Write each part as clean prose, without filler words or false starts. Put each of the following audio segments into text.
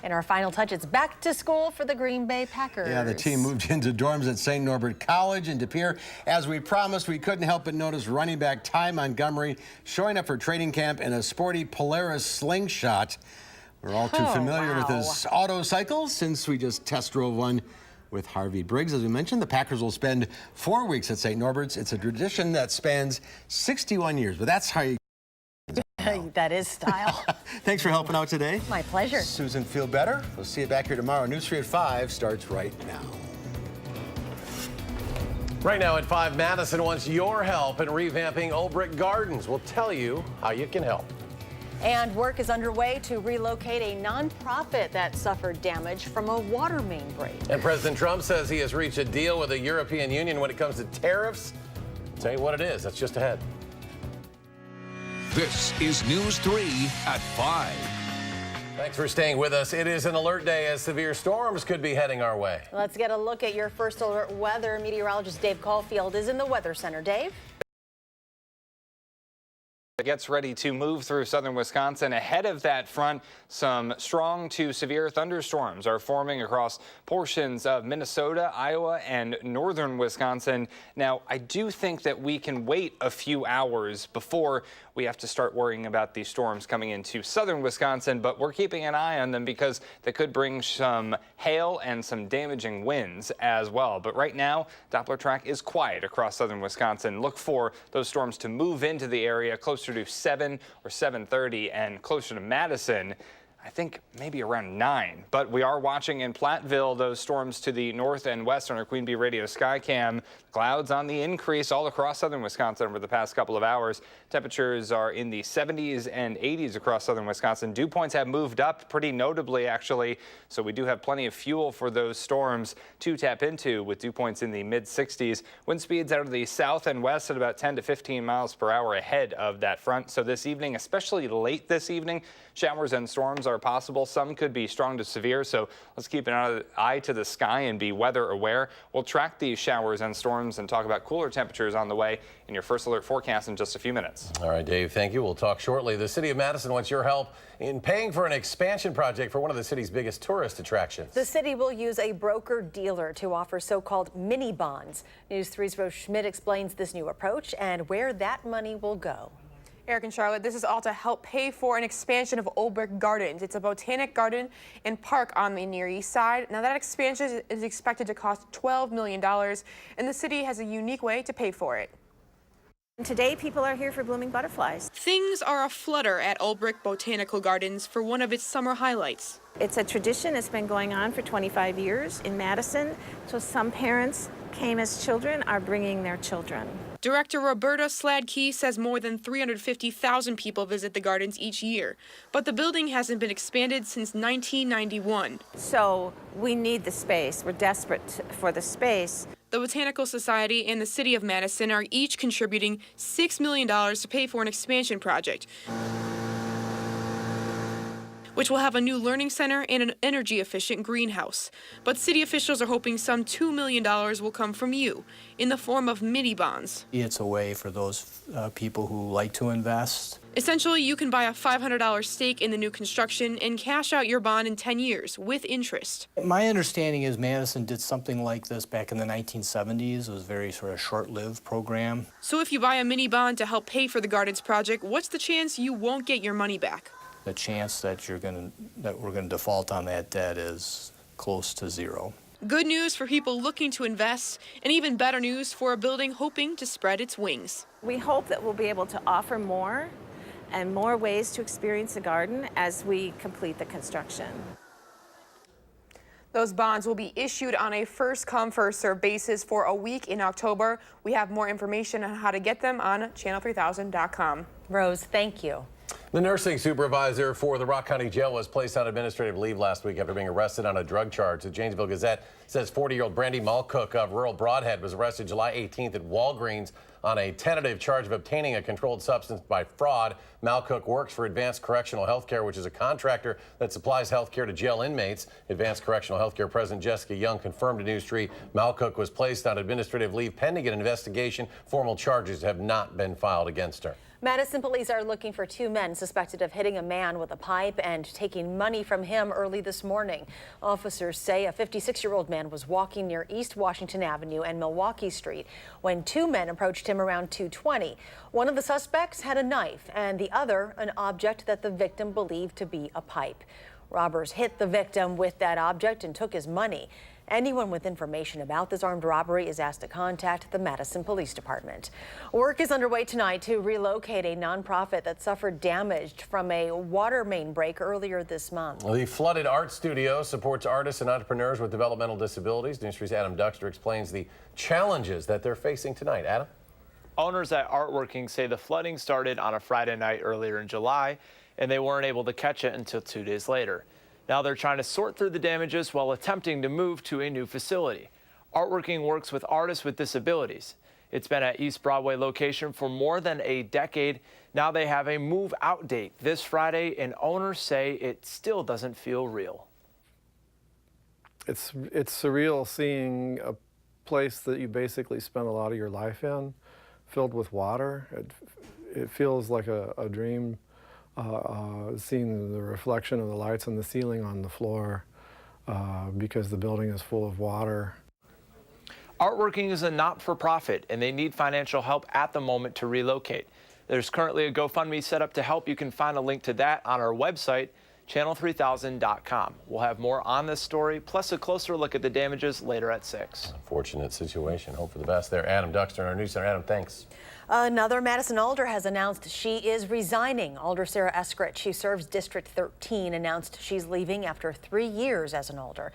In our final touch, it's back to school for the Green Bay Packers. Yeah, the team moved into dorms at St. Norbert College in De Pere. As we promised, we couldn't help but notice running back Ty Montgomery showing up for training camp in a sporty Polaris slingshot. We're all too familiar with his auto cycles since we just test drove one with Harvey Briggs. As we mentioned, the Packers will spend 4 weeks at St. Norbert's. It's a tradition that spans 61 years, but that's how you... That is style. Thanks for helping out today. My pleasure. Susan, feel better? We'll see you back here tomorrow. News 3 at 5 starts right now. Right now at 5, Madison wants your help in revamping Old Brick Gardens. We'll tell you how you can help. And work is underway to relocate a nonprofit that suffered damage from a water main break. And President Trump says he has reached a deal with the European Union when it comes to tariffs. I'll tell you what it is. That's just ahead. This is News 3 at 5. Thanks for staying with us. It is an alert day as severe storms could be heading our way. Let's get a look at your first alert weather. Meteorologist Dave Caulfield is in the Weather Center. Dave? Gets ready to move through southern Wisconsin. Ahead of that front, some strong to severe thunderstorms are forming across portions of Minnesota, Iowa, and northern Wisconsin. Now, I do think that we can wait a few hours before we have to start worrying about these storms coming into southern Wisconsin, but we're keeping an eye on them because they could bring some hail and some damaging winds as well. But right now, Doppler track is quiet across southern Wisconsin. Look for those storms to move into the area closer to 7 or 7:30 and closer to Madison, I think maybe around 9. But we are watching in Platteville those storms to the north and west on our Queen Bee Radio Skycam. Clouds on the increase all across southern Wisconsin over the past couple of hours. Temperatures are in the 70s and 80s across southern Wisconsin. Dew points have moved up pretty notably, actually. So we do have plenty of fuel for those storms to tap into with dew points in the mid-60s. Wind speeds out of the south and west at about 10 to 15 miles per hour ahead of that front. So this evening, especially late this evening, showers and storms are possible. Some could be strong to severe, so let's keep an eye to the sky and be weather aware. We'll track these showers and storms and talk about cooler temperatures on the way in your first alert forecast in just a few minutes. All right, Dave, thank you. We'll talk shortly. The city of Madison wants your help in paying for an expansion project for one of the city's biggest tourist attractions. The city will use a broker-dealer to offer so-called mini bonds. News 3's Rose Schmidt explains this new approach and where that money will go. Eric and Charlotte, this is all to help pay for an expansion of Old Brick Gardens. It's a botanic garden and park on the Near East Side. Now that expansion is expected to cost $12 million, and the city has a unique way to pay for it. Today, people are here for blooming butterflies. Things are aflutter at Old Brick Botanical Gardens for one of its summer highlights. It's a tradition that's been going on for 25 years in Madison, so some parents came as children are bringing their children. Director Roberta Sladkey says more than 350,000 people visit the gardens each year, but the building hasn't been expanded since 1991. So we need the space. We're desperate for the space. The Botanical Society and the City of Madison are each contributing $6 million to pay for an expansion project, which will have a new learning center and an energy-efficient greenhouse. But city officials are hoping some $2 million will come from you in the form of mini bonds. It's a way for those people who like to invest. Essentially, you can buy a $500 stake in the new construction and cash out your bond in 10 years with interest. My understanding is Madison did something like this back in the 1970s. It was a very sort of short-lived program. So if you buy a mini bond to help pay for the gardens project, what's the chance you won't get your money back? The chance that we're going to default on that debt is close to zero. Good news for people looking to invest, and even better news for a building hoping to spread its wings. We hope that we'll be able to offer more and more ways to experience the garden as we complete the construction. Those bonds will be issued on a first-come, first-served basis for a week in October. We have more information on how to get them on channel3000.com. Rose, thank you. The nursing supervisor for the Rock County Jail was placed on administrative leave last week after being arrested on a drug charge. The Janesville Gazette says 40-year-old Brandy Malcook of rural Broadhead was arrested July 18th at Walgreens on a tentative charge of obtaining a controlled substance by fraud. Malcook works for Advanced Correctional Healthcare, which is a contractor that supplies health care to jail inmates. Advanced Correctional Healthcare President Jessica Young confirmed to News 3 Malcook was placed on administrative leave pending an investigation. Formal charges have not been filed against her. Madison police are looking for two men suspected of hitting a man with a pipe and taking money from him early this morning. Officers say a 56-year-old man was walking near East Washington Avenue and Milwaukee Street when two men approached him around 2:20. One of the suspects had a knife and the other an object that the victim believed to be a pipe. Robbers hit the victim with that object and took his money. Anyone with information about this armed robbery is asked to contact the Madison Police Department. Work is underway tonight to relocate a nonprofit that suffered damage from a water main break earlier this month. The flooded art studio supports artists and entrepreneurs with developmental disabilities. News 3's Adam Duxter explains the challenges that they're facing tonight. Adam? Owners at Artworking say the flooding started on a Friday night earlier in July, and they weren't able to catch it until 2 days later. Now they're trying to sort through the damages while attempting to move to a new facility. Artworking works with artists with disabilities. It's been at East Broadway location for more than a decade. Now they have a move out date this Friday, and owners say it still doesn't feel real. It's surreal seeing a place that you basically spent a lot of your life in, filled with water. It feels like a dream. Seeing the reflection of the lights on the ceiling on the floor because the building is full of water. Artworking is a not-for-profit, and they need financial help at the moment to relocate. There's currently a GoFundMe set up to help. You can find a link to that on our website, channel3000.com. We'll have more on this story, plus a closer look at the damages later at 6. Unfortunate situation. Hope for the best there. Adam Duxter in our news center. Adam, thanks. Another Madison Alder has announced she is resigning. Alder Sarah Eskridge, who serves District 13, announced she's leaving after 3 years as an Alder.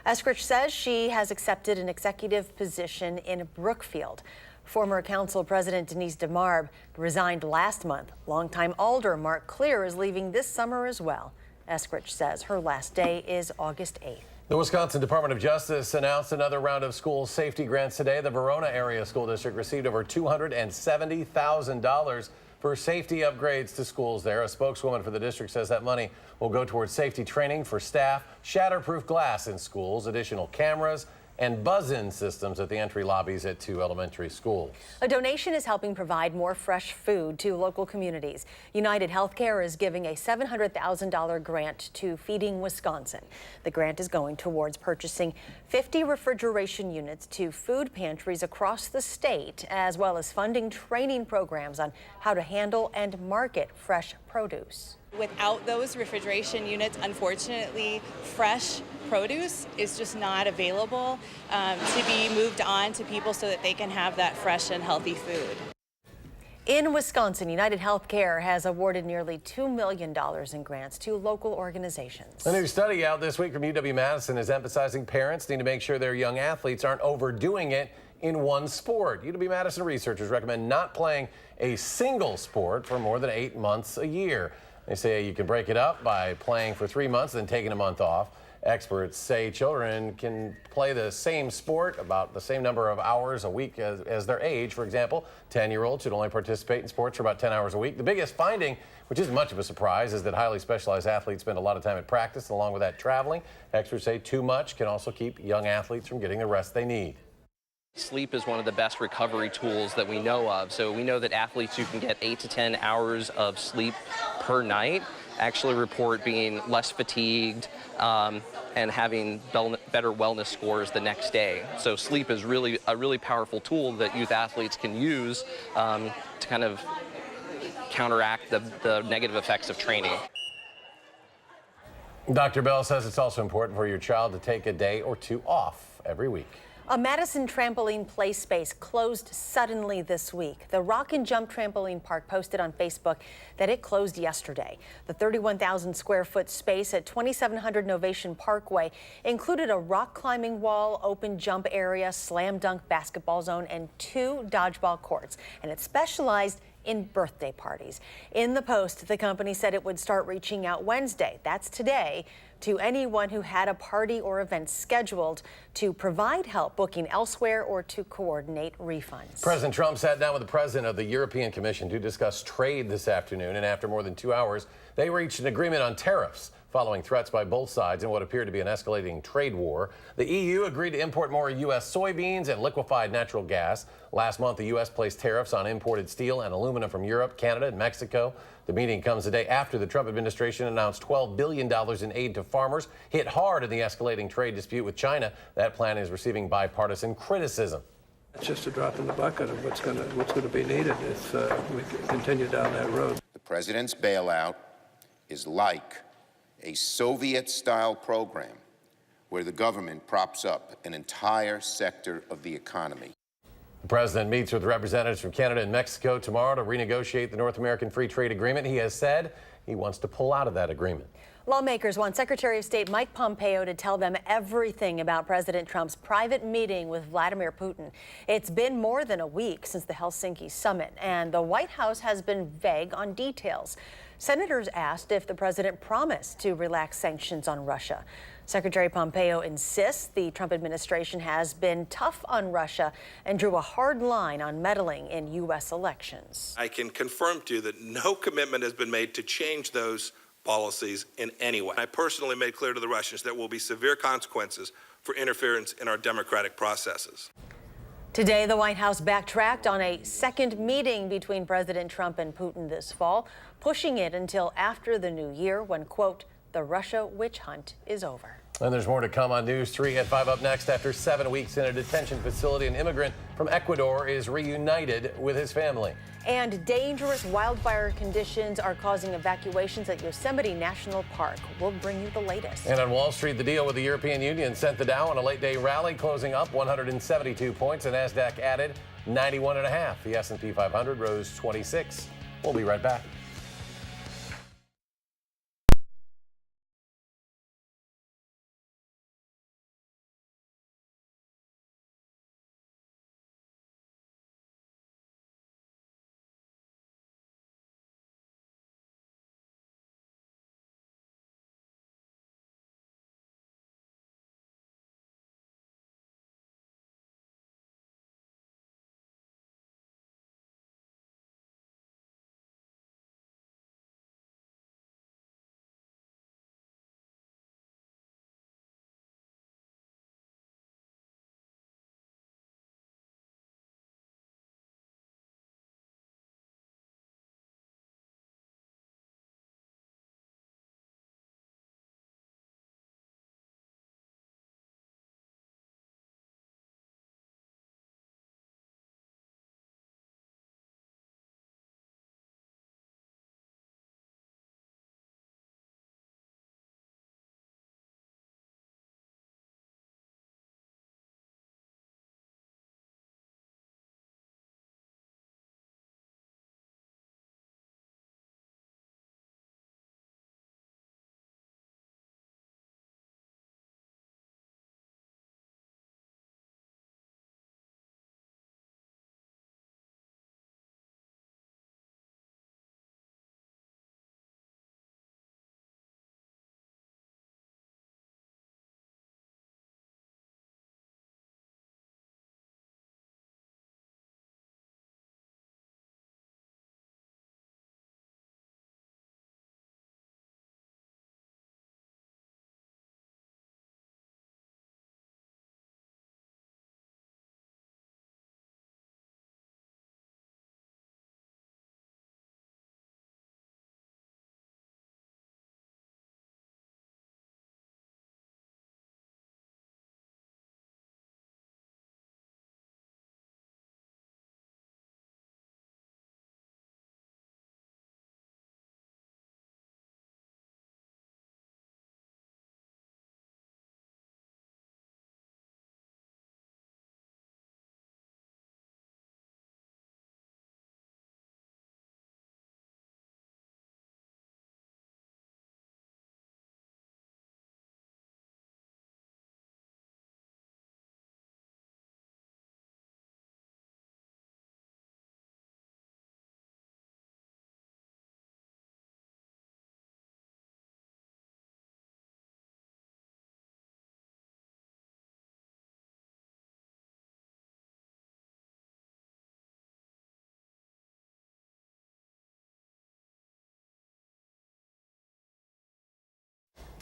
Eskridge says she has accepted an executive position in Brookfield. Former Council President Denise DeMarb resigned last month. Longtime Alder Mark Clear is leaving this summer as well. Eskridge says her last day is August 8th. The Wisconsin Department of Justice announced another round of school safety grants today. The Verona Area School District received over $270,000 for safety upgrades to schools there. A spokeswoman for the district says that money will go towards safety training for staff, shatterproof glass in schools, additional cameras, and buzz-in systems at the entry lobbies at 2 elementary schools. A donation is helping provide more fresh food to local communities. United Healthcare is giving a $700,000 grant to Feeding Wisconsin. The grant is going towards purchasing 50 refrigeration units to food pantries across the state, as well as funding training programs on how to handle and market fresh produce. Without those refrigeration units, unfortunately, fresh produce is just not available to be moved on to people so that they can have that fresh and healthy food. In Wisconsin, United Healthcare has awarded nearly $2 million in grants to local organizations. A new study out this week from UW-Madison is emphasizing parents need to make sure their young athletes aren't overdoing it in one sport. UW-Madison researchers recommend not playing a single sport for more than 8 months a year. They say you can break it up by playing for 3 months, then taking a month off. Experts say children can play the same sport about the same number of hours a week as their age. For example, 10-year-olds should only participate in sports for about 10 hours a week. The biggest finding, which isn't much of a surprise, is that highly specialized athletes spend a lot of time at practice, and along with that, traveling. Experts say too much can also keep young athletes from getting the rest they need. Sleep is one of the best recovery tools that we know of. So we know that athletes who can get 8 to 10 hours of sleep per night actually report being less fatigued and having better wellness scores the next day. So sleep is really a really powerful tool that youth athletes can use to kind of counteract the negative effects of training. Dr. Bell says it's also important for your child to take a day or 2 off every week. A Madison trampoline play space closed suddenly this week. The Rock and Jump Trampoline Park posted on Facebook that it closed yesterday. The 31,000 square foot space at 2700 Novation Parkway included a rock climbing wall, open jump area, slam dunk basketball zone, and 2 dodgeball courts. And it specialized in birthday parties. In the post, the company said it would start reaching out Wednesday, that's today, to anyone who had a party or event scheduled to provide help booking elsewhere or to coordinate refunds. President Trump sat down with the president of the European Commission to discuss trade this afternoon, and after more than 2 hours, they reached an agreement on tariffs. following threats by both sides in what appeared to be an escalating trade war. The EU agreed to import more U.S. soybeans and liquefied natural gas. Last month, the U.S. placed tariffs on imported steel and aluminum from Europe, Canada, and Mexico. The meeting comes a day after the Trump administration announced $12 billion in aid to farmers hit hard in the escalating trade dispute with China. That plan is receiving bipartisan criticism. It's just a drop in the bucket of what's going to be needed if we continue down that road. The president's bailout is like a Soviet-style program where the government props up an entire sector of the economy. The president meets with representatives from Canada and Mexico tomorrow to renegotiate the North American Free Trade Agreement. He has said he wants to pull out of that agreement. Lawmakers want Secretary of State Mike Pompeo to tell them everything about President Trump's private meeting with Vladimir Putin. It's been more than a week since the Helsinki summit, and the White House has been vague on details. Senators asked if the president promised to relax sanctions on Russia. Secretary Pompeo insists the Trump administration has been tough on Russia and drew a hard line on meddling in U.S. elections. I can confirm to you that no commitment has been made to change those policies in any way. I personally made clear to the Russians that there will be severe consequences for interference in our democratic processes. Today, the White House backtracked on a second meeting between President Trump and Putin this fall, pushing it until after the new year when, quote, the Russia witch hunt is over. And there's more to come on News 3 at 5 up next. After 7 weeks in a detention facility, an immigrant from Ecuador is reunited with his family. And dangerous wildfire conditions are causing evacuations at Yosemite National Park. We'll bring you the latest. And on Wall Street, the deal with the European Union sent the Dow on a late-day rally, closing up 172 points. The Nasdaq added 91.5. The S&P 500 rose 26. We'll be right back.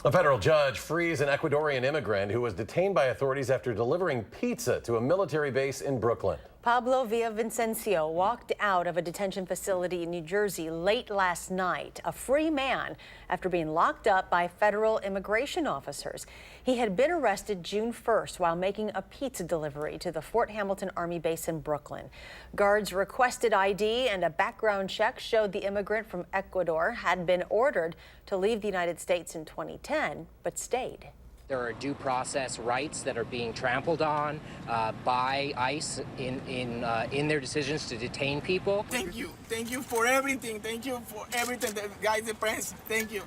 A federal judge frees an Ecuadorian immigrant who was detained by authorities after delivering pizza to a military base in Brooklyn. Pablo Villavicencio walked out of a detention facility in New Jersey late last night, a free man, after being locked up by federal immigration officers. He had been arrested June 1st while making a pizza delivery to the Fort Hamilton Army base in Brooklyn. Guards requested ID, and a background check showed the immigrant from Ecuador had been ordered to leave the United States in 2010, but stayed. There are due process rights that are being trampled on by ICE in their decisions to detain people. Thank you for everything. Thank you for everything, the guys, the press. Thank you.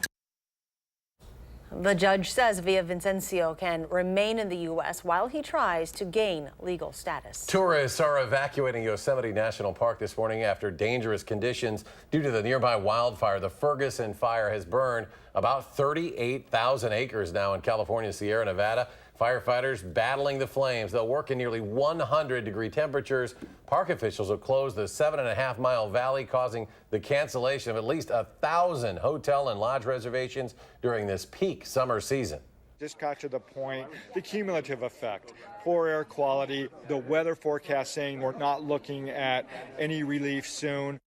The judge says Villavicencio can remain in the U.S. while he tries to gain legal status. Tourists are evacuating Yosemite National Park this morning after dangerous conditions due to the nearby wildfire. The Ferguson fire has burned about 38,000 acres now in California's Sierra Nevada. Firefighters battling the flames. They'll work in nearly 100-degree temperatures. Park officials will close the 7.5-mile valley, causing the cancellation of at least 1,000 hotel and lodge reservations during this peak summer season. Just got to the point, the cumulative effect, poor air quality, the weather forecast saying we're not looking at any relief soon.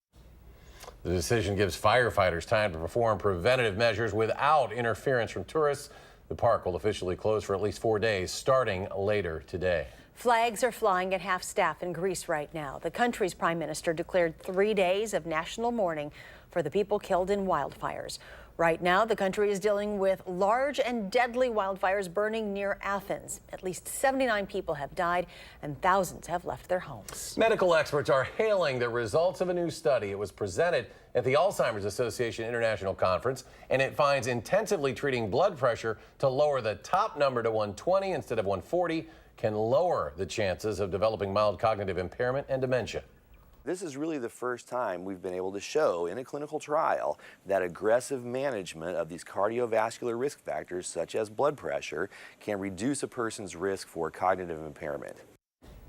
The decision gives firefighters time to perform preventative measures without interference from tourists. The park will officially close for at least 4 days, starting later today. Flags are flying at half-staff in Greece right now. The country's prime minister declared 3 days of national mourning for the people killed in wildfires. Right now, the country is dealing with large and deadly wildfires burning near Athens. At least 79 people have died and thousands have left their homes. Medical experts are hailing the results of a new study. It was presented at the Alzheimer's Association International Conference, and it finds intensively treating blood pressure to lower the top number to 120 instead of 140 can lower the chances of developing mild cognitive impairment and dementia. This is really the first time we've been able to show in a clinical trial that aggressive management of these cardiovascular risk factors, such as blood pressure, can reduce a person's risk for cognitive impairment.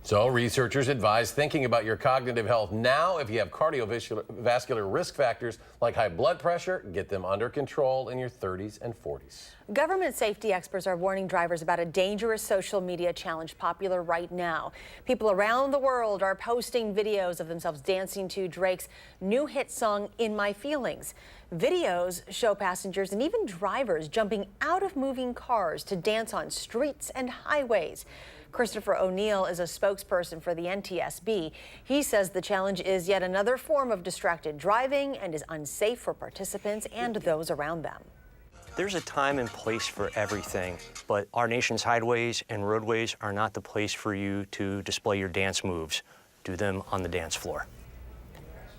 So researchers advise thinking about your cognitive health now. If you have cardiovascular risk factors like high blood pressure, get them under control in your 30s and 40s. Government safety experts are warning drivers about a dangerous social media challenge popular right now. People around the world are posting videos of themselves dancing to Drake's new hit song, In My Feelings. Videos show passengers and even drivers jumping out of moving cars to dance on streets and highways. Christopher O'Neill is a spokesperson for the NTSB. He says the challenge is yet another form of distracted driving and is unsafe for participants and those around them. There's a time and place for everything, but our nation's highways and roadways are not the place for you to display your dance moves. Do them on the dance floor.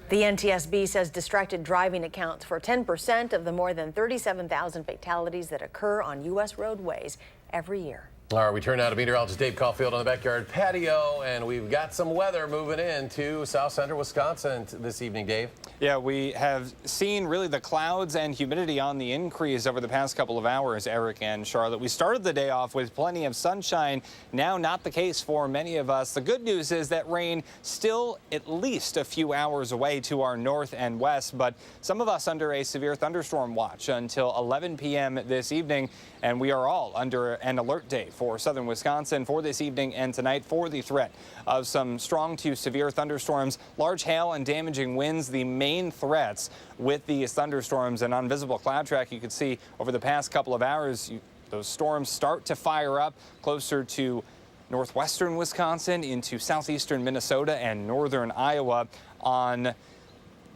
The NTSB says distracted driving accounts for 10% of the more than 37,000 fatalities that occur on U.S. roadways every year. All right, we turn now to meteorologist Dave Caulfield on the backyard patio, and we've got some weather moving into south central Wisconsin this evening, Dave. Yeah, we have seen really the clouds and humidity on the increase over the past couple of hours, Eric and Charlotte. We started the day off with plenty of sunshine. Now not the case for many of us. The good news is that rain still at least a few hours away to our north and west, but some of us under a severe thunderstorm watch until 11 p.m. this evening, and we are all under an alert day for southern Wisconsin for this evening and tonight for the threat of some strong to severe thunderstorms, large hail and damaging winds, the main threats with these thunderstorms. And on visible cloud track, you can see over the past couple of hours, those storms start to fire up closer to northwestern Wisconsin into southeastern Minnesota and northern Iowa on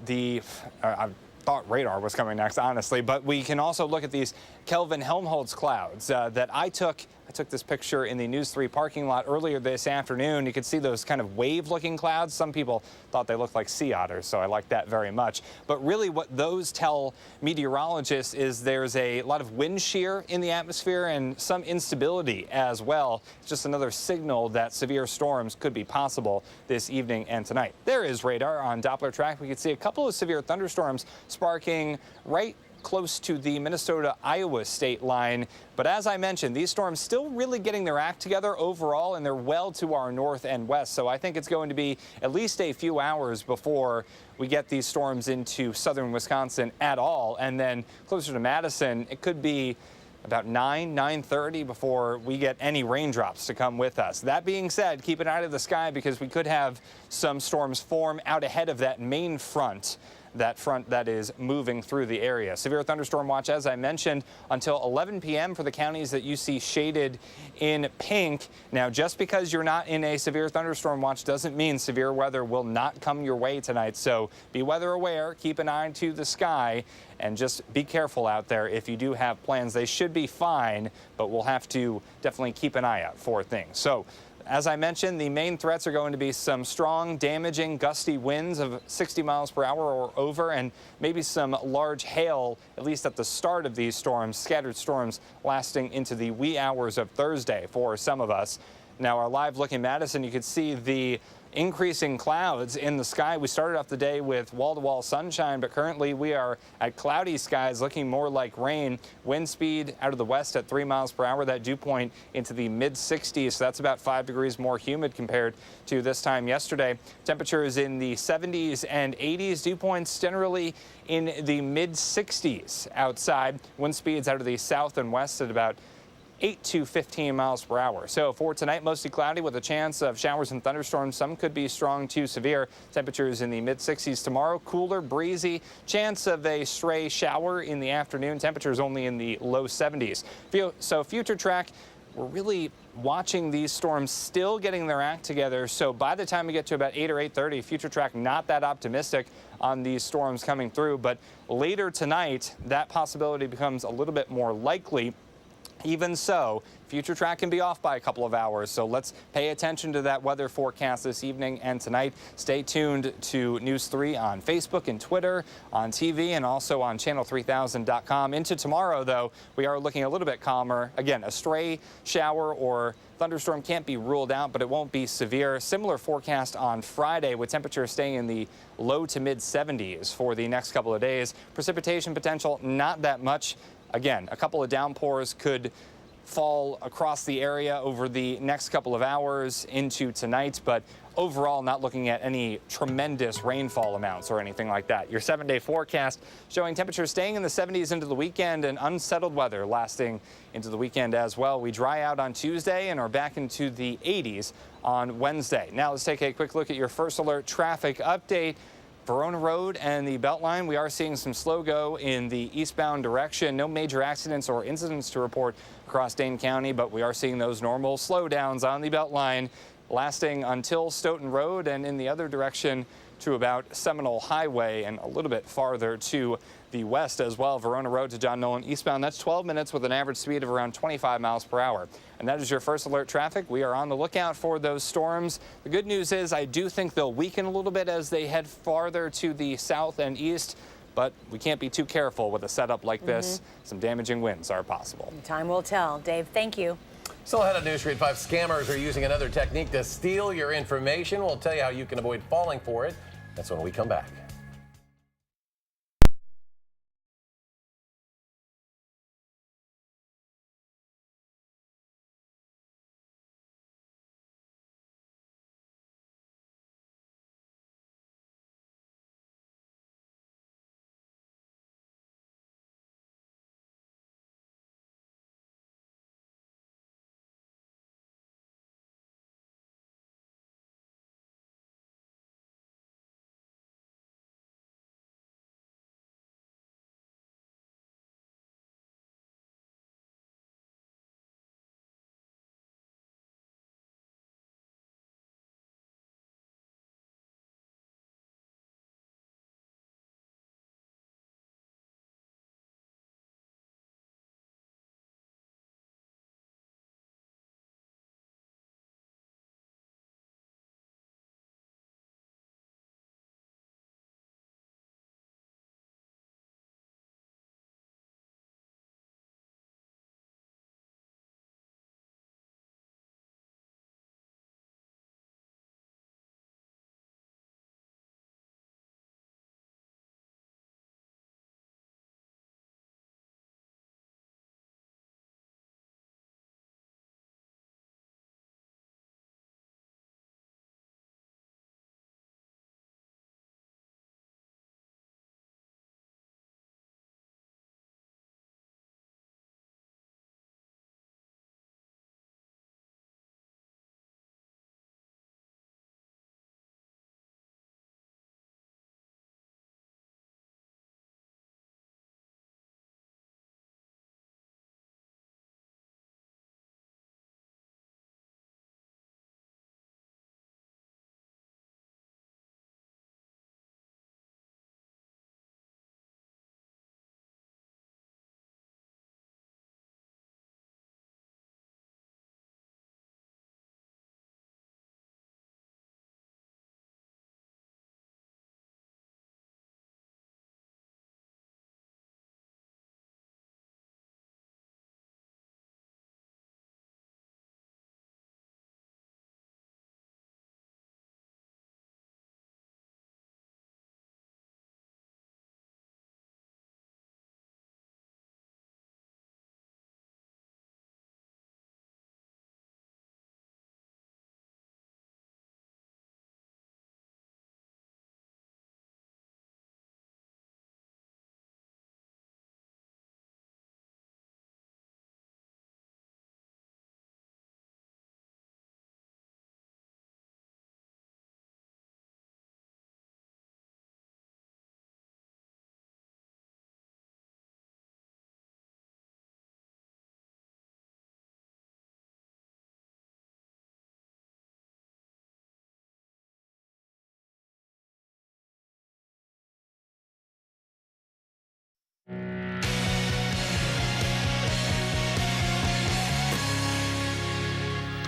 the I thought radar was coming next, honestly, but we can also look at these Kelvin Helmholtz clouds that I took this picture in the News 3 parking lot earlier this afternoon. You could see those kind of wave-looking clouds. Some people thought they looked like sea otters, so I like that very much. But really what those tell meteorologists is there's a lot of wind shear in the atmosphere and some instability as well. It's just another signal that severe storms could be possible this evening and tonight. There is radar on Doppler track. We can see a couple of severe thunderstorms sparking right close to the Minnesota-Iowa state line. But as I mentioned, these storms still really getting their act together overall, and they're well to our north and west. So I think it's going to be at least a few hours before we get these storms into southern Wisconsin at all. And then closer to Madison, it could be about 9:30 before we get any raindrops to come with us. That being said, keep an eye to the sky because we could have some storms form out ahead of that main front. That front that is moving through the area. Severe thunderstorm watch, as I mentioned, until 11 p.m. for the counties that you see shaded in pink. Now, just because you're not in a severe thunderstorm watch doesn't mean severe weather will not come your way tonight. So be weather aware, keep an eye to the sky, and just be careful out there if you do have plans. They should be fine, but we'll have to definitely keep an eye out for things. So, as I mentioned, the main threats are going to be some strong, damaging, gusty winds of 60 miles per hour or over, and maybe some large hail, at least at the start of these storms, scattered storms lasting into the wee hours of Thursday for some of us. Now, our live look in Madison, you can see the increasing clouds in the sky. We started off the day with wall-to-wall sunshine, but currently we are at cloudy skies looking more like rain. Wind speed out of the west at 3 miles per hour. That dew point into the mid-60s, so that's about 5 degrees more humid compared to this time yesterday. Temperatures in the 70s and 80s. Dew points generally in the mid-60s outside. Wind speeds out of the south and west at about 8 to 15 miles per hour. So for tonight, mostly cloudy with a chance of showers and thunderstorms. Some could be strong to severe. Temperatures in the mid-60s tomorrow. Cooler, breezy. Chance of a stray shower in the afternoon. Temperatures only in the low 70s. So future track, we're really watching these storms still getting their act together. So by the time we get to about 8 or 8:30, future track not that optimistic on these storms coming through. But later tonight, that possibility becomes a little bit more likely. Even so, future track can be off by a couple of hours, so let's pay attention to that weather forecast this evening and tonight. Stay tuned to News 3 on Facebook and Twitter, on TV, and also on channel3000.com. Into tomorrow, though, we are looking a little bit calmer. Again, a stray shower or thunderstorm can't be ruled out, but it won't be severe. Similar forecast on Friday with temperatures staying in the low to mid 70s for the next couple of days. Precipitation potential, not that much. Again, a couple of downpours could fall across the area over the next couple of hours into tonight, but overall not looking at any tremendous rainfall amounts or anything like that. Your 7-day forecast showing temperatures staying in the 70s into the weekend and unsettled weather lasting into the weekend as well. We dry out on Tuesday and are back into the 80s on Wednesday. Now let's take a quick look at your first alert traffic update. Verona Road and the Beltline, we are seeing some slow go in the eastbound direction. No major accidents or incidents to report across Dane County, but we are seeing those normal slowdowns on the Beltline lasting until Stoughton Road and in the other direction to about Seminole Highway and a little bit farther to the west as well. Verona Road to John Nolan eastbound, that's 12 minutes with an average speed of around 25 miles per hour. And that is your first alert traffic. We are on the lookout for those storms. The good news is I do think they'll weaken a little bit as they head farther to the south and east, but we can't be too careful with a setup like this. Some damaging winds are possible. Time will tell. Dave, thank you. Still ahead of News 3 at 5, scammers are using another technique to steal your information. We'll tell you how you can avoid falling for it. That's when we come back.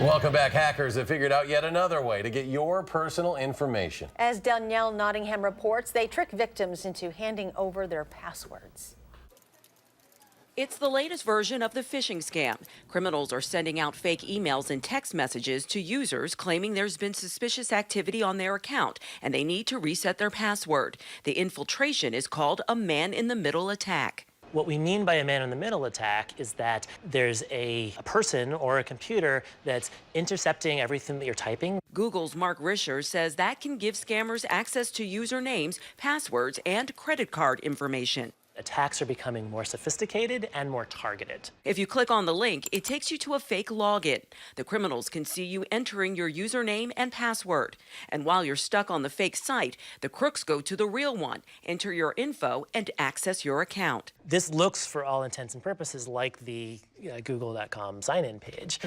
Welcome back. Hackers have figured out yet another way to get your personal information. As Danielle Nottingham reports, they trick victims into handing over their passwords. It's the latest version of the phishing scam. Criminals are sending out fake emails and text messages to users claiming there's been suspicious activity on their account and they need to reset their password. The infiltration is called a man-in-the-middle attack. What we mean by a man-in-the-middle attack is that there's a person or a computer that's intercepting everything that you're typing. Google's Mark Risher says that can give scammers access to usernames, passwords, and credit card information. Attacks are becoming more sophisticated and more targeted. If you click on the link, it takes you to a fake login. The criminals can see you entering your username and password. And while you're stuck on the fake site, the crooks go to the real one, enter your info, and access your account. This looks, for all intents and purposes, like the google.com sign-in page.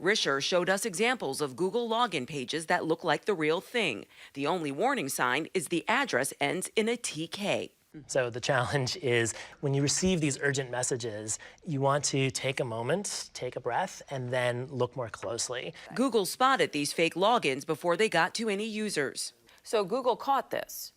Risher showed us examples of Google login pages that look like the real thing. The only warning sign is the address ends in a TK. So the challenge is when you receive these urgent messages, you want to take a moment, take a breath, and then look more closely. Google spotted these fake logins before they got to any users. So Google caught this.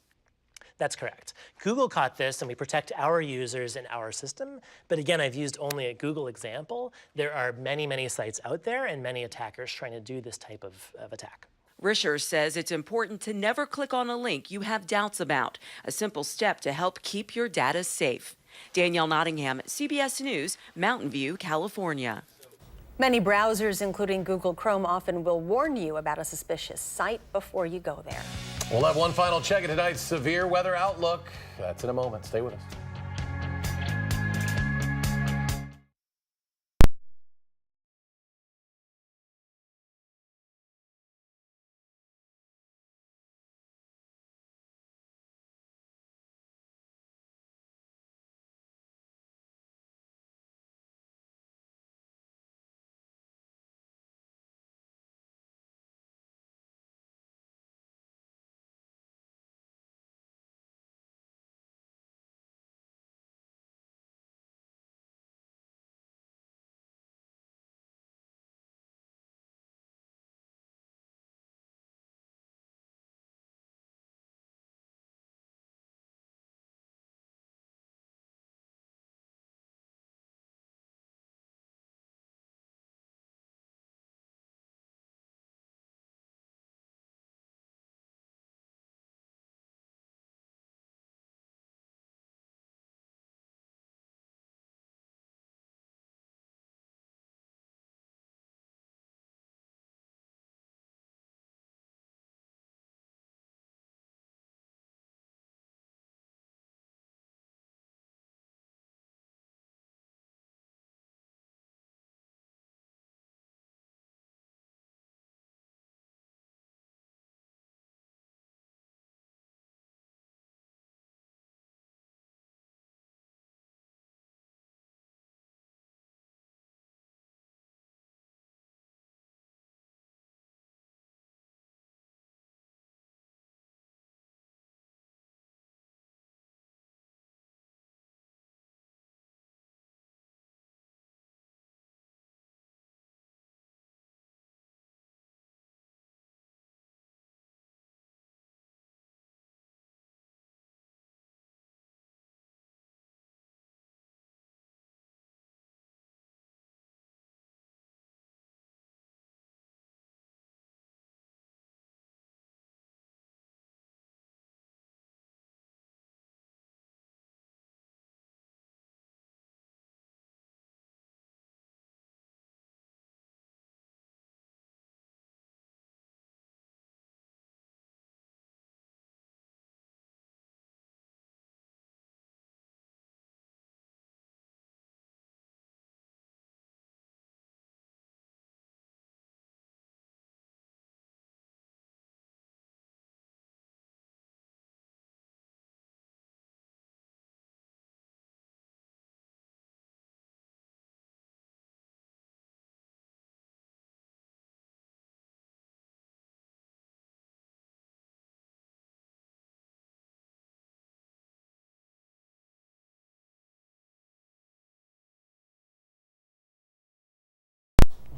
That's correct. Google caught this, and we protect our users in our system. But again, I've used only a Google example. There are many, many sites out there and many attackers trying to do this type of attack. Risher says it's important to never click on a link you have doubts about, a simple step to help keep your data safe. Danielle Nottingham, CBS News, Mountain View, California. Many browsers, including Google Chrome, often will warn you about a suspicious site before you go there. We'll have one final check at tonight's severe weather outlook. That's in a moment. Stay with us.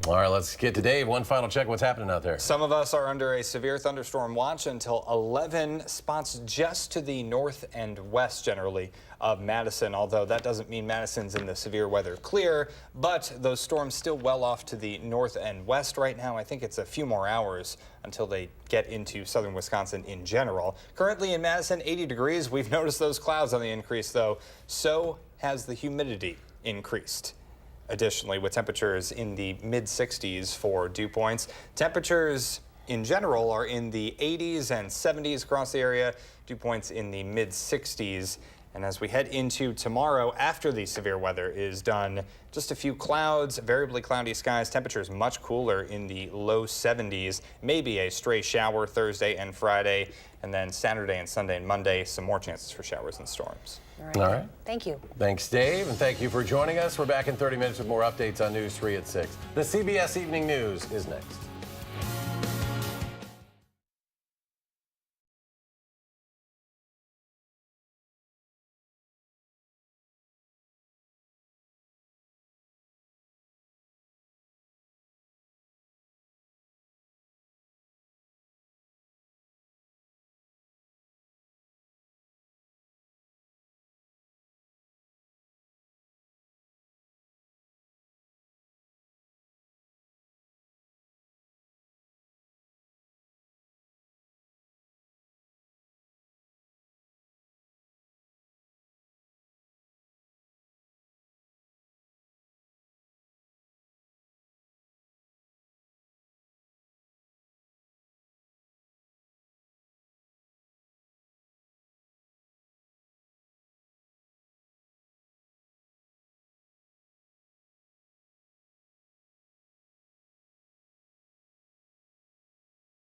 All right, let's get to Dave. One final check. What's happening out there? Some of us are under a severe thunderstorm watch until 11, spots just to the north and west generally of Madison, although that doesn't mean Madison's in the severe weather clear, but those storms still well off to the north and west right now. I think it's a few more hours until they get into southern Wisconsin in general. Currently in Madison, 80 degrees. We've noticed those clouds on the increase, though. So has the humidity increased. Additionally, with temperatures in the mid-60s for dew points, temperatures in general are in the 80s and 70s across the area, dew points in the mid-60s. And as we head into tomorrow, after the severe weather is done, just a few clouds, variably cloudy skies, temperatures much cooler in the low 70s, maybe a stray shower Thursday and Friday, and then Saturday and Sunday and Monday, some more chances for showers and storms. All right. Thank you. Thanks, Dave, and thank you for joining us. We're back in 30 minutes with more updates on News 3 at 6. The CBS Evening News is next.